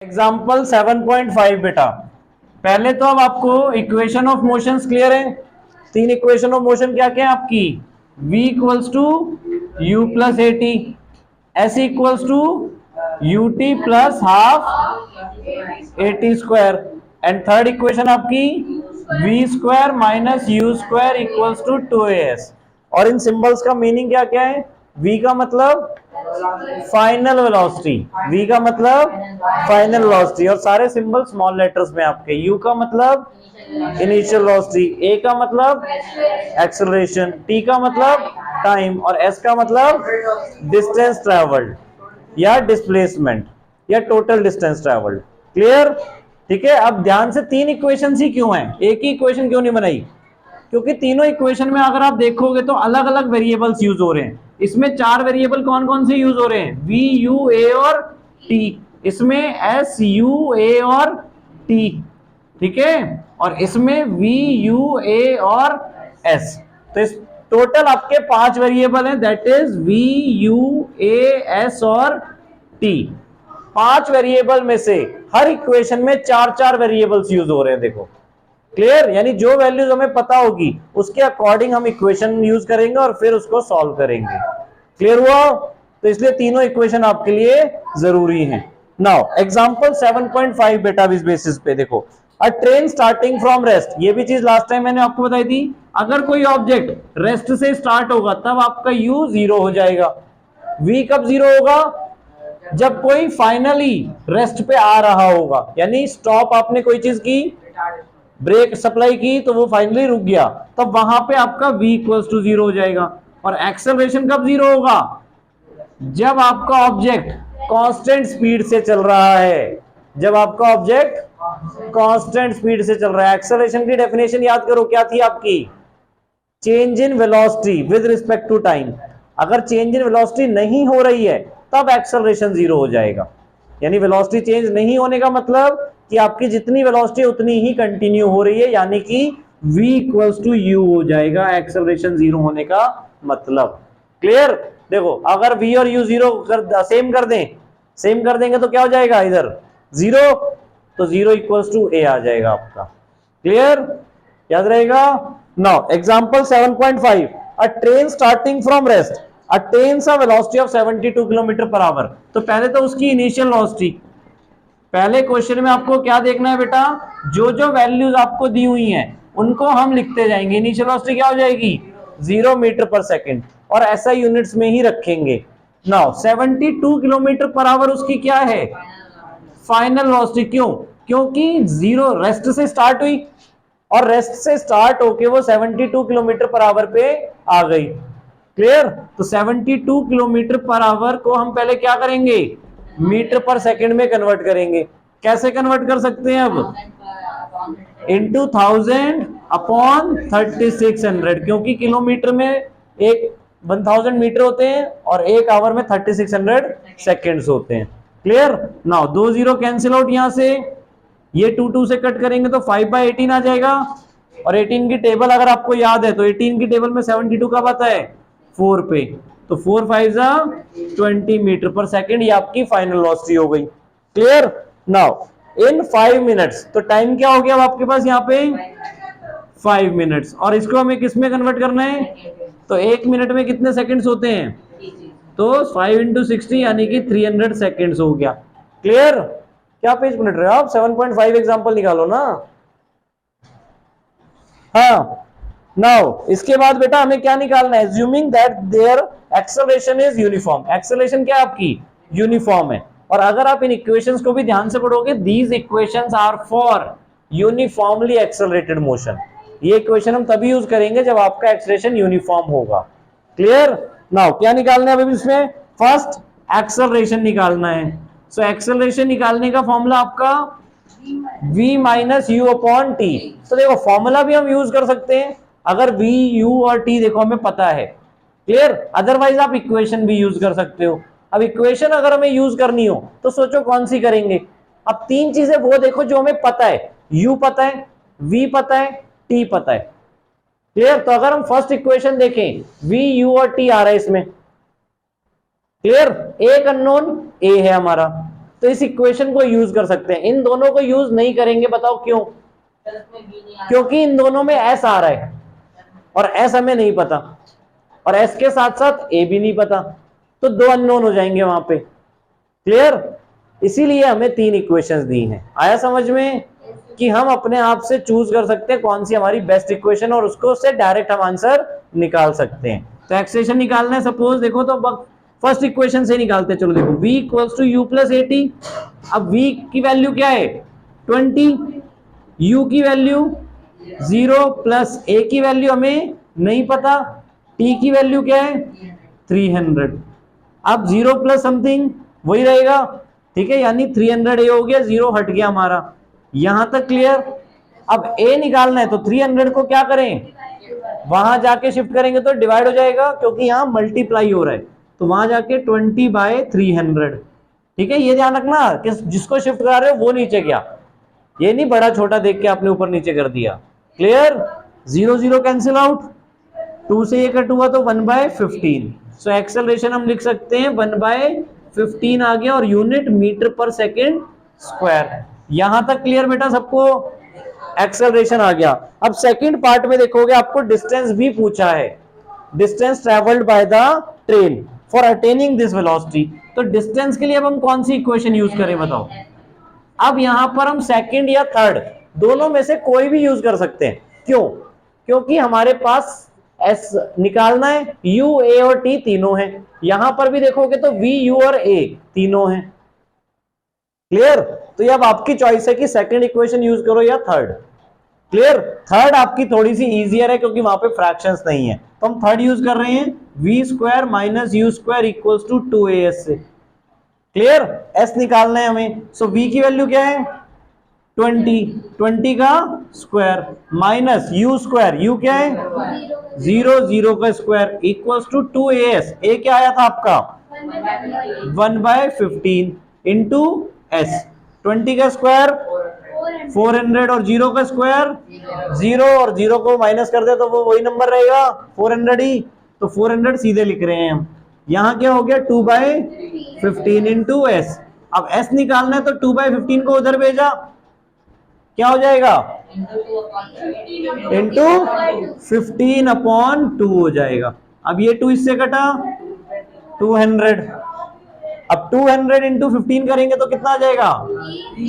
Example 7.5 बेटा, पहले तो अब आपको इक्वेशन ऑफ मोशंस क्लियर है। तीन इक्वेशन ऑफ मोशन क्या क्या है आपकी, v equals to u plus a t, s equals to u t plus half a t square, and third equation आपकी v square minus u square equals to 2as। और इन symbols का meaning क्या क्या है, v का मतलब final velocity, v का मतलब फाइनल वेलोसिटी, और सारे सिंबल स्मॉल लेटर्स में आपके। u का मतलब इनिशियल वेलोसिटी, a का मतलब एक्सेलरेशन, t का मतलब टाइम, और s का मतलब डिस्टेंस ट्रेवल्ड या डिस्प्लेसमेंट या टोटल डिस्टेंस ट्रेवल्ड। क्लियर? ठीक है। अब ध्यान से, तीन इक्वेशन ही क्यों हैं, एक ही इक्वेशन क्यों नहीं बनाई? क्योंकि तीनों इक्वेशन में अगर आप देखोगे तो अलग अलग वेरिएबल्स यूज हो रहे हैं। इसमें चार वेरिएबल कौन कौन से यूज हो रहे हैं, v, u, a और t। इसमें s, u, a और t, ठीक है। और इसमें v, u, a और s। तो इस टोटल आपके पांच वेरिएबल हैं, that is v, u, a, s और t। पांच वेरिएबल में से हर इक्वेशन में चार चार वेरिएबल्स यूज हो रहे हैं, देखो। क्लियर? यानी जो वैल्यूज हमें पता होगी उसके अकॉर्डिंग हम इक्वेशन यूज करेंगे और फिर उसको सॉल्व करेंगे। क्लियर हुआ? तो इसलिए तीनों इक्वेशन आपके लिए जरूरी हैं। नाउ एग्जांपल 7.5 बेटा, इस बेसिस पे देखो, अ ट्रेन स्टार्टिंग फ्रॉम रेस्ट। ये भी चीज लास्ट टाइम मैंने आपको बताई थी, अगर कोई ऑब्जेक्ट रेस्ट से स्टार्ट होगा तब आपका u जीरो हो जाएगा। v कब जीरो होगा, जब कोई फाइनली रेस्ट पे आ रहा होगा, यानी स्टॉप आपने कोई चीज की, ब्रेक सप्लाई की, तो वो फाइनली रुक गया, तब वहां पे आपका v इक्वल्स टू जीरो हो जाएगा। और एक्सेलरेशन कब जीरो होगा, जब आपका ऑब्जेक्ट कांस्टेंट स्पीड से चल रहा है, जब आपका ऑब्जेक्ट कांस्टेंट स्पीड से चल रहा है। एक्सेलरेशन की डेफिनेशन याद करो, क्या थी आपकी, change in velocity with respect to time. अगर चेंज इन वेलोसिटी नहीं हो रही है तब एक्सेलरेशन जीरो हो जाएगा। यानी वेलोसिटी चेंज नहीं होने का मतलब कि आपकी जितनी वेलोसिटी उतनी ही कंटिन्यू हो रही है, यानी कि v इक्वल्स टू u हो जाएगा, एक्सेलरेशन जीरो होने का मतलब। क्लियर? देखो, अगर v और u जीरो सेम कर दें, सेम कर देंगे तो क्या हो जाएगा, इधर जीरो, तो जीरो इक्वल्स टू a आ जाएगा आपका। क्लियर? याद रहेगा। Now example 7.5, a train starting from rest attains a velocity of 72 kilometre per hour. तो पहले तो उसकी इनिशियल वेलोसिटी, पहले क्वेश्चन में आपको क्या देखना है बेटा, जो जो वैल्यूज आपको दी हुई हैं उनको हम लिखते जाएंगे। इनिशियल वेलोसिटी क्या हो जाएगी, 0 मीटर पर सेकंड, और ऐसा यूनिट्स में ही रखेंगे। नाउ 72 किलोमीटर पर आवर उसकी क्या है, फाइनल वेलोसिटी। क्यों? क्योंकि जीरो रेस्ट से स्टार्ट हुई और रेस्ट से स्टार्ट होके वो 72 किलोमीटर पर आवर पे आ गई। क्लियर? तो 72 किलोमीटर पर आवर को हम पहले क्या करेंगे, मीटर पर सेकंड में कन्वर्ट करेंगे। कैसे कन्वर्ट कर सकते हैं अब, इंटू 1000 अपॉन 3600, क्योंकि किलोमीटर में एक 1000 मीटर होते हैं और एक आवर में 3600 सेकेंड्स होते हैं। क्लियर? नाउ दो जीरो कैंसिल आउट, यहां से ये 2 से कट करेंगे तो 5/18 आ जाएगा। और 18 की टेबल अगर आपको याद है तो 18 की टेबल में 72 कब आता है, 4 पे, तो 4 5 20 मीटर पर सेकंड, ये आपकी फाइनल वेलोसिटी हो गई। क्लियर? नाउ इन 5 मिनट्स, तो टाइम क्या हो गया अब आपके पास यहाँ पे 5 मिनट्स, और इसको हमें किस में कन्वर्ट करना है, तो 1 मिनट में कितने सेकंड्स होते हैं, तो 5 × 60 यानी कि 300 सेकंड्स हो गया। क्लियर? क्या पेज पलट रहे हो आप, 7.5 एग्जांपल निकालो ना। हाँ, नाउ इसके बाद बेटा हमें क्या निकालना है, assuming that their acceleration is uniform. Acceleration क्या है आपकी, यूनिफॉर्म है। और अगर आप इन इक्वेशंस को भी ध्यान से पढ़ोगे, these equations are for uniformly accelerated motion. ये इक्वेशन हम तभी यूज करेंगे जब आपका एक्सेलरेशन यूनिफॉर्म होगा। क्लियर? नाउ क्या निकालना है अभी इसमें, फर्स्ट एक्सेलरेशन निकालना है। सो एक्सेलरेशन निकालने का फॉर्मूला आपका v minus you upon T. तो देखो, फॉर्मूला भी हम यूज कर सकते हैं अगर v, u और t देखो हमें पता है। क्लियर? अदरवाइज आप इक्वेशन भी यूज कर सकते हो। अब इक्वेशन अगर हमें यूज करनी हो तो सोचो कौन सी करेंगे। अब तीन चीजें वो देखो जो हमें पता है, u पता है, v पता है, t पता है। क्लियर? तो अगर हम फर्स्ट इक्वेशन देखें, v, u और t आ रहा है इसमें। क्लियर? एक अननोन a है हमारा, तो इस इक्वेशन को यूज कर सकते हैं। इन दोनों को यूज नहीं करेंगे, बताओ क्यों? क्योंकि इन दोनों में एस आ रहा है और एस हमें नहीं पता, और एस के साथ साथ ए भी नहीं पता, तो दो अननोन हो जाएंगे वहां पे। क्लियर? इसीलिए हमें 3 इक्वेशंस दी हैं। आया समझ में कि हम अपने आप से चूज कर सकते हैं कौन सी हमारी बेस्ट इक्वेशन, और उसको से डायरेक्ट हम आंसर निकाल सकते हैं। तो एक्सप्रेशन निकालना है सपोज, देखो तो फर्स्ट इक्वेशन से निकालते हैं। चलो देखो, v equals to u plus 80। अब v की वैल्यू क्या है? 20, u की वैल्यू 0 प्लस a की वैल्यू हमें नहीं पता, t की वैल्यू क्या है? 300। अब 0 प्लस समथिंग वही रहेगा, ठीक है, यानी 300 a हो गया, 0 हट गया हमारा। यहां तक क्लियर? अब a निकालना है तो 300 को क्या करें? वहां जाके शिफ्ट करेंगे तो डिवाइड हो जाएगा, क्योंकि यहां मल्टीप्लाई हो रहा है, तो वहां जाके 20/300। ठीक है, ये ध्यान रखना कि जिसको शिफ्ट करा रहे हो वो नीचे गया, ये नहीं बड़ा छोटा देख के आपने ऊपर नीचे कर दिया। क्लियर? 0 0 कैंसिल आउट, 2 से ये कट हुआ तो 1/15। सो एक्सेलरेशन हम लिख सकते हैं 1/15 आ गया, और यूनिट मीटर पर सेकेंड स्क्वायर। यहां तक क्लियर बेटा सबको? एक्सेलरेशन आ गया। अब सेकंड पार्ट में देखोगे आपको डिस्टेंस भी पूछा है, distance travelled by the train for attaining this velocity. तो डिस्टेंस के लिए अब हम कौन सी इक्वेशन यूज करें बताओ? अब यहां पर हम सेकंड या थर्ड दोनों में से कोई भी यूज कर सकते हैं। क्यों? क्योंकि हमारे पास एस निकालना है, यू, ए और टी तीनों हैं। यहां पर भी देखोगे तो वी, यू और ए तीनों हैं। क्लियर? तो ये अब आपकी चॉइस है कि सेकंड इक्वेशन यूज करो या थर्ड। क्लियर? थर्ड आपकी थोड़ी सी इजियर है क्योंकि वहां पे फ्रैक्शंस नहीं है, तो हम थर्ड यूज कर रहे हैं, v square minus u square equals to 2as से। क्लियर? एस निकालना है हमें, सो वी की वैल्यू क्या है? 20 का square minus u square, you क्या है? 0 का स्क्वायर इक्वल्स टू 2as। ए क्या आया था आपका? 1/15 इंटू एस। 20 का स्क्वायर 400 और 0 का स्क्वायर 0, और 0 को माइनस कर दे तो वो वही नंबर रहेगा 400 ही, तो 400 सीधे लिख रहे हैं हम। यहां क्या हो गया? 2/15 इंटू एस। अब एस निकालना है तो 2/15 को उधर भेजा, क्या हो जाएगा? इंटू 15/2 हो जाएगा। अब ये 2 इससे कटा, 200। अब 200 इंटू 15 करेंगे तो कितना आ जाएगा?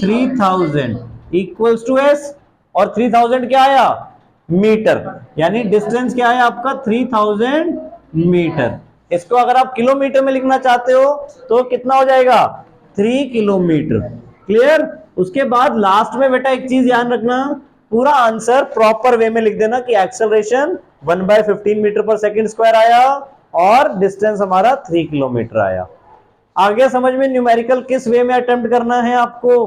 3000 इक्वल्स टू एस, और 3000 क्या आया? मीटर, यानी डिस्टेंस क्या है आपका? 3000 मीटर। इसको अगर आप किलोमीटर में लिखना चाहते हो तो कितना हो जाएगा? 3 किलोमीटर। क्लियर? उसके बाद लास्ट में बेटा एक चीज ध्यान रखना, पूरा आंसर प्रॉपर वे में लिख देना कि एक्सेलरेशन 1/15 मीटर पर सेकेंड स्क्वायर आया और डिस्टेंस हमारा 3 किलोमीटर आया। आगे समझ में? न्यूमेरिकल किस वे में अटेम्प्ट करना है आपको,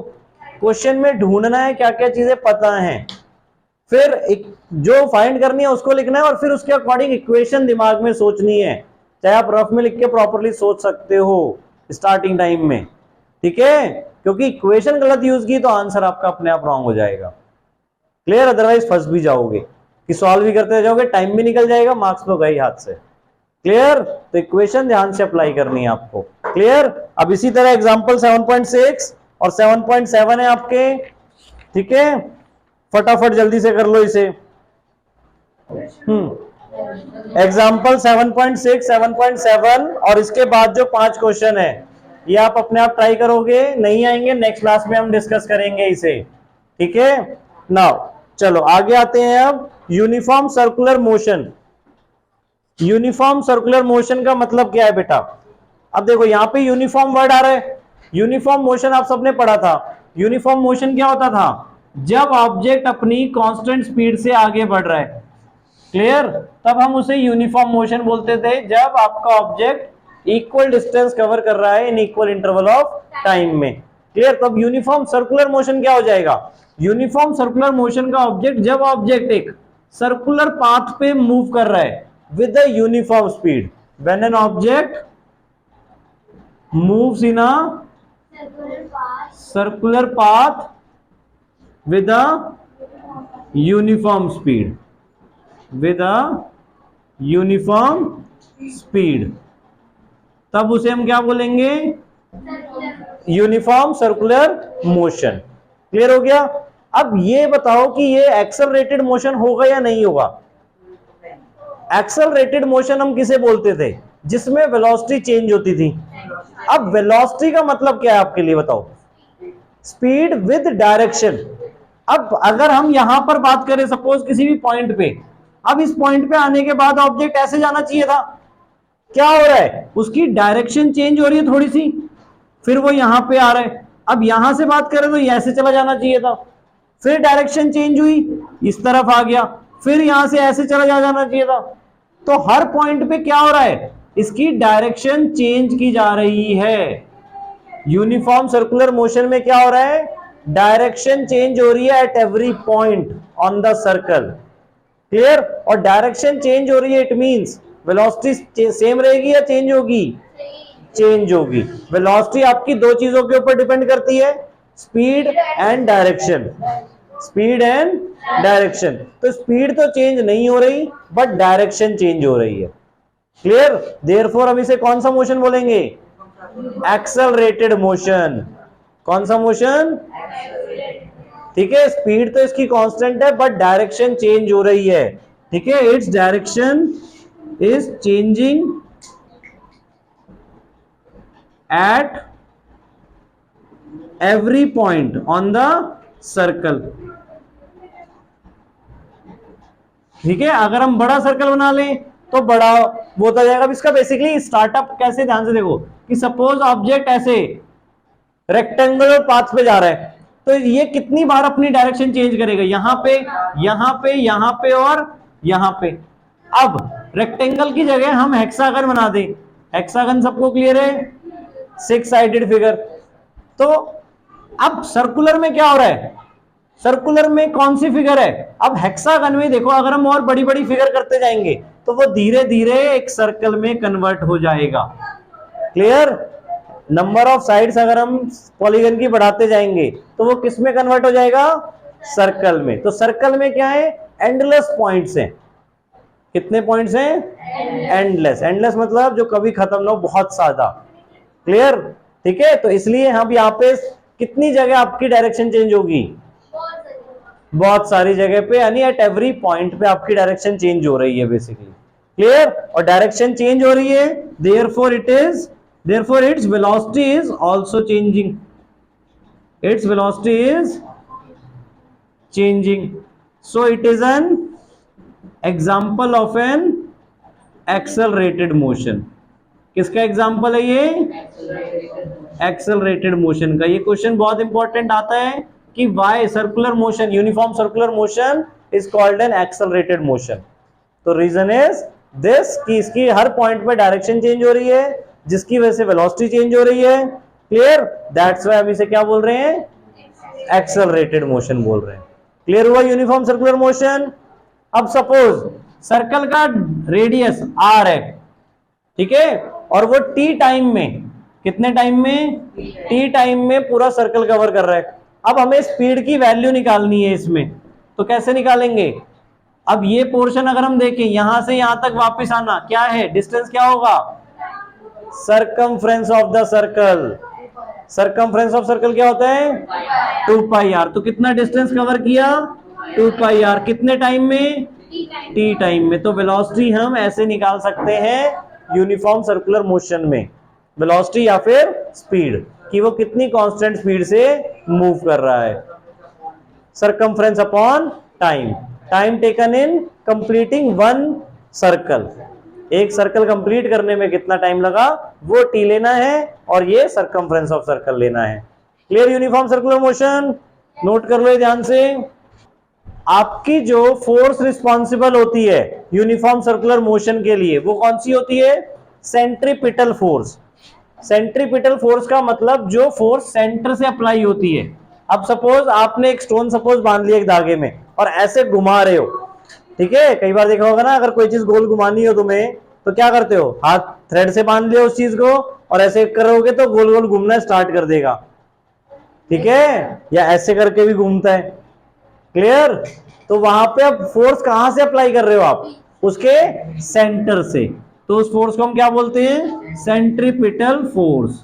क्वेश्चन में ढूंढना है क्या क्या चीजें पता है, फिर जो फाइंड करनी है उसको लिखना है, और फिर उसके अकॉर्डिंग इक्वेशन दिमाग में सोचनी है। चाहे आप रफ में लिख के प्रॉपरली सोच सकते हो स्टार्टिंग टाइम में, ठीक है, क्योंकि इक्वेशन गलत यूज की तो आंसर आपका अपने आप रॉन्ग हो जाएगा। क्लियर? अदरवाइज फंस भी जाओगे कि सॉल्व भी करते जाओगे, टाइम भी निकल जाएगा, मार्क्स तो गए हाथ से। क्लियर? तो इक्वेशन ध्यान से अप्लाई करनी है आपको। क्लियर? अब इसी तरह एग्जांपल 7.6 और 7.7 है आपके, ठीक है, फटाफट जल्दी से कर लो इसे। एग्जांपल 7.6, 7.7 और इसके बाद जो 5 क्वेश्चन है ये आप अपने आप ट्राई करोगे, नहीं आएंगे नेक्स्ट क्लास में हम डिस्कस करेंगे इसे, ठीक है। नाउ चलो आगे आते हैं। अब uniform circular motion. Uniform circular motion का मतलब क्या है बेटा? अब देखो यहां पे यूनिफॉर्म वर्ड आ रहा है। यूनिफॉर्म मोशन आप सबने पढ़ा था। यूनिफॉर्म मोशन क्या होता था? जब ऑब्जेक्ट अपनी कांस्टेंट स्पीड से आगे बढ़ रहा है, क्लियर, तब हम उसे यूनिफॉर्म मोशन बोलते थे। जब आपका ऑब्जेक्ट इक्वल डिस्टेंस कवर कर रहा है in equal interval of time में, क्लियर, तब यूनिफॉर्म सर्कुलर मोशन क्या हो जाएगा? यूनिफॉर्म सर्कुलर मोशन का ऑब्जेक्ट, जब ऑब्जेक्ट एक सर्कुलर पाथ पे मूव कर रहा है with a uniform speed, when an object moves in a circular path with a uniform speed, with a uniform speed, तब उसे हम क्या बोलेंगे? Uniform circular motion. क्लियर हो गया? अब ये बताओ कि ये एक्सेलरेटेड मोशन होगा या नहीं होगा? एक्सेलरेटेड मोशन हम किसे बोलते थे? जिसमें वेलोसिटी चेंज होती थी। अब वेलोसिटी का मतलब क्या है आपके लिए बताओ? Speed with direction. अब अगर हम यहां पर बात करें सपोज किसी भी पॉइंट पे, अब इस पॉइंट पे आने के बाद ऑब्जेक्ट ऐसे जाना चाहिए था, क्या हो रहा है? उसकी डायरेक्शन चेंज हो रही है थोड़ी सी, फिर वो यहां पे आ रहा है। अब यहां से बात करें तो ऐसे चला जाना चाहिए था, फिर डायरेक्शन चेंज हुई, इस तरफ आ गया, फिर यहां से ऐसे चला जाना चाहिए था। तो हर पॉइंट पे क्या हो रहा है? इसकी डायरेक्शन चेंज की जा रही है। यूनिफॉर्म सर्कुलर मोशन में क्या हो रहा है? डायरेक्शन चेंज हो रही है at every point on the circle. Clear? और डायरेक्शन चेंज हो रही है, इट मींस वेलोसिटी सेम रहेगी या चेंज होगी? चेंज होगी। वेलोसिटी आपकी दो चीजों के ऊपर डिपेंड करती है, speed and direction. Speed and direction. तो स्पीड तो चेंज नहीं हो रही, बट डायरेक्शन चेंज हो रही है। क्लियर? देयरफॉर हम इसे कौन सा मोशन बोलेंगे? Accelerated motion. कौन सा मोशन? ठीक है, स्पीड तो इसकी कांस्टेंट है, बट डायरेक्शन चेंज हो रही है। ठीक है, its direction is changing at every point on the circle. ठीक है, अगर हम बड़ा सर्कल बना लें तो बड़ा वो होता जाएगा। इसका बेसिकली स्टार्टअप कैसे, ध्यान से देखो कि सपोज ऑब्जेक्ट ऐसे रेक्टेंगुलर पाथ पे जा रहा है, तो ये कितनी बार अपनी डायरेक्शन चेंज करेगा? यहां पे, यहां पे, यहां पे और यहां पे। अब रेक्टेंगल की जगह हम हेक्सागन बना दें। हेक्सागन सबको क्लियर है? 6 साइडेड फिगर। तो अब सर्कुलर में क्या हो रहा है? सर्कुलर में कौन सी फिगर है? अब हेक्सागन में देखो, अगर हम और बड़ी बड़ी फिगर करते जाएंगे तो वो धीरे धीरे एक सर्कल में कन्वर्ट हो जाएगा। क्लियर? नंबर ऑफ साइड्स अगर हम पॉलीगन की बढ़ाते जाएंगे तो वो किस में कन्वर्ट हो जाएगा? सर्कल में। तो सर्कल में क्या है? एंडलेस पॉइंट्स हैं। कितने पॉइंट्स हैं? एंडलेस। एंडलेस मतलब जो कभी खत्म ना हो, बहुत ज्यादा। क्लियर? ठीक है, तो इसलिए हम यहाँ पे कितनी जगह आपकी डायरेक्शन चेंज होगी? बहुत सारी जगह पे, यानी एट एवरी पॉइंट पे आपकी डायरेक्शन चेंज हो रही है बेसिकली। क्लियर? और डायरेक्शन चेंज हो रही है, therefore its velocity is also changing. Its velocity is changing, so it is an example of N accelerated motion. किसका एग्जाम्पल है ये? एक्सेलरेटेड मोशन का। ये क्वेश्चन बहुत इंपॉर्टेंट आता है कि why circular motion, uniform circular motion is called an accelerated motion. तो रीजन इज दिस कि इसकी हर पॉइंट पे डायरेक्शन चेंज हो रही है, जिसकी वजह से वेलोसिटी चेंज हो रही है। क्लियर? दैट्स व्हाई हम इसे क्या बोल रहे हैं? एक्सेलरेटेड मोशन बोल रहे हैं। क्लियर हुआ यूनिफॉर्म सर्कुलर मोशन? अब सपोज सर्कल का रेडियस r है, ठीक है, और वो t टाइम में, कितने टाइम में? t टाइम में पूरा सर्कल कवर कर रहा है। अब हमें स्पीड की वैल्यू निकालनी है इसमें, तो कैसे निकालेंगे? अब ये पोर्शन अगर हम देखें, यहां से यहां तक वापस आना क्या है? डिस्टेंस क्या होगा? Circumference of the circle. Circumference of circle क्या होता है? 2 पाई आर। तो कितना डिस्टेंस कवर किया? 2 पाई आर। कितने टाइम में? t टाइम में। तो वेलोसिटी हम ऐसे निकाल सकते हैं यूनिफॉर्म सर्कुलर मोशन में, वेलोसिटी या फिर स्पीड, कि वो कितनी कांस्टेंट स्पीड से मूव कर रहा है। Circumference upon time, time taken in completing one circle. एक सर्कल कंप्लीट करने में कितना टाइम लगा, वो t लेना है, और ये सरकमफ्रेंस ऑफ सर्कल लेना है। Clear? Uniform circular motion note कर लो ध्यान से। आपकी जो फोर्स रिस्पॉन्सिबल होती है यूनिफॉर्म सर्कुलर मोशन के लिए, वो कौन सी होती है? Centripetal force. सेंट्रीपिटल फोर्स का मतलब जो फोर्स सेंटर से अप्लाई होती है। अब सपोज आपने एक स्टोन सपोज बांध लिया एक धागे में और ऐसे घुमा रहे हो, ठीक है, कई बार देखा होगा ना, अगर कोई चीज गोल घुमानी हो तुम्हें तो क्या करते हो? हाथ थ्रेड से बांध लिया उस चीज को और ऐसे करोगे तो गोल गोल घूमना स्टार्ट कर देगा, ठीक है, या ऐसे करके भी घूमता है। क्लियर? तो वहां पे अब फोर्स कहां से अप्लाई कर रहे हो आप? उसके सेंटर से। तो उस फोर्स को हम क्या बोलते हैं? Centripetal force.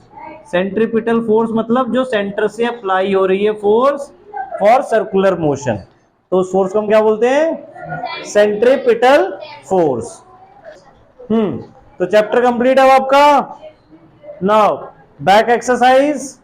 सेंट्रीपिटल फोर्स मतलब जो सेंटर से अप्लाई हो रही है फोर्स फॉर सर्कुलर मोशन, तो उस फोर्स को हम क्या बोलते हैं? Centripetal force. तो चैप्टर कंप्लीट है आपका। Now back exercise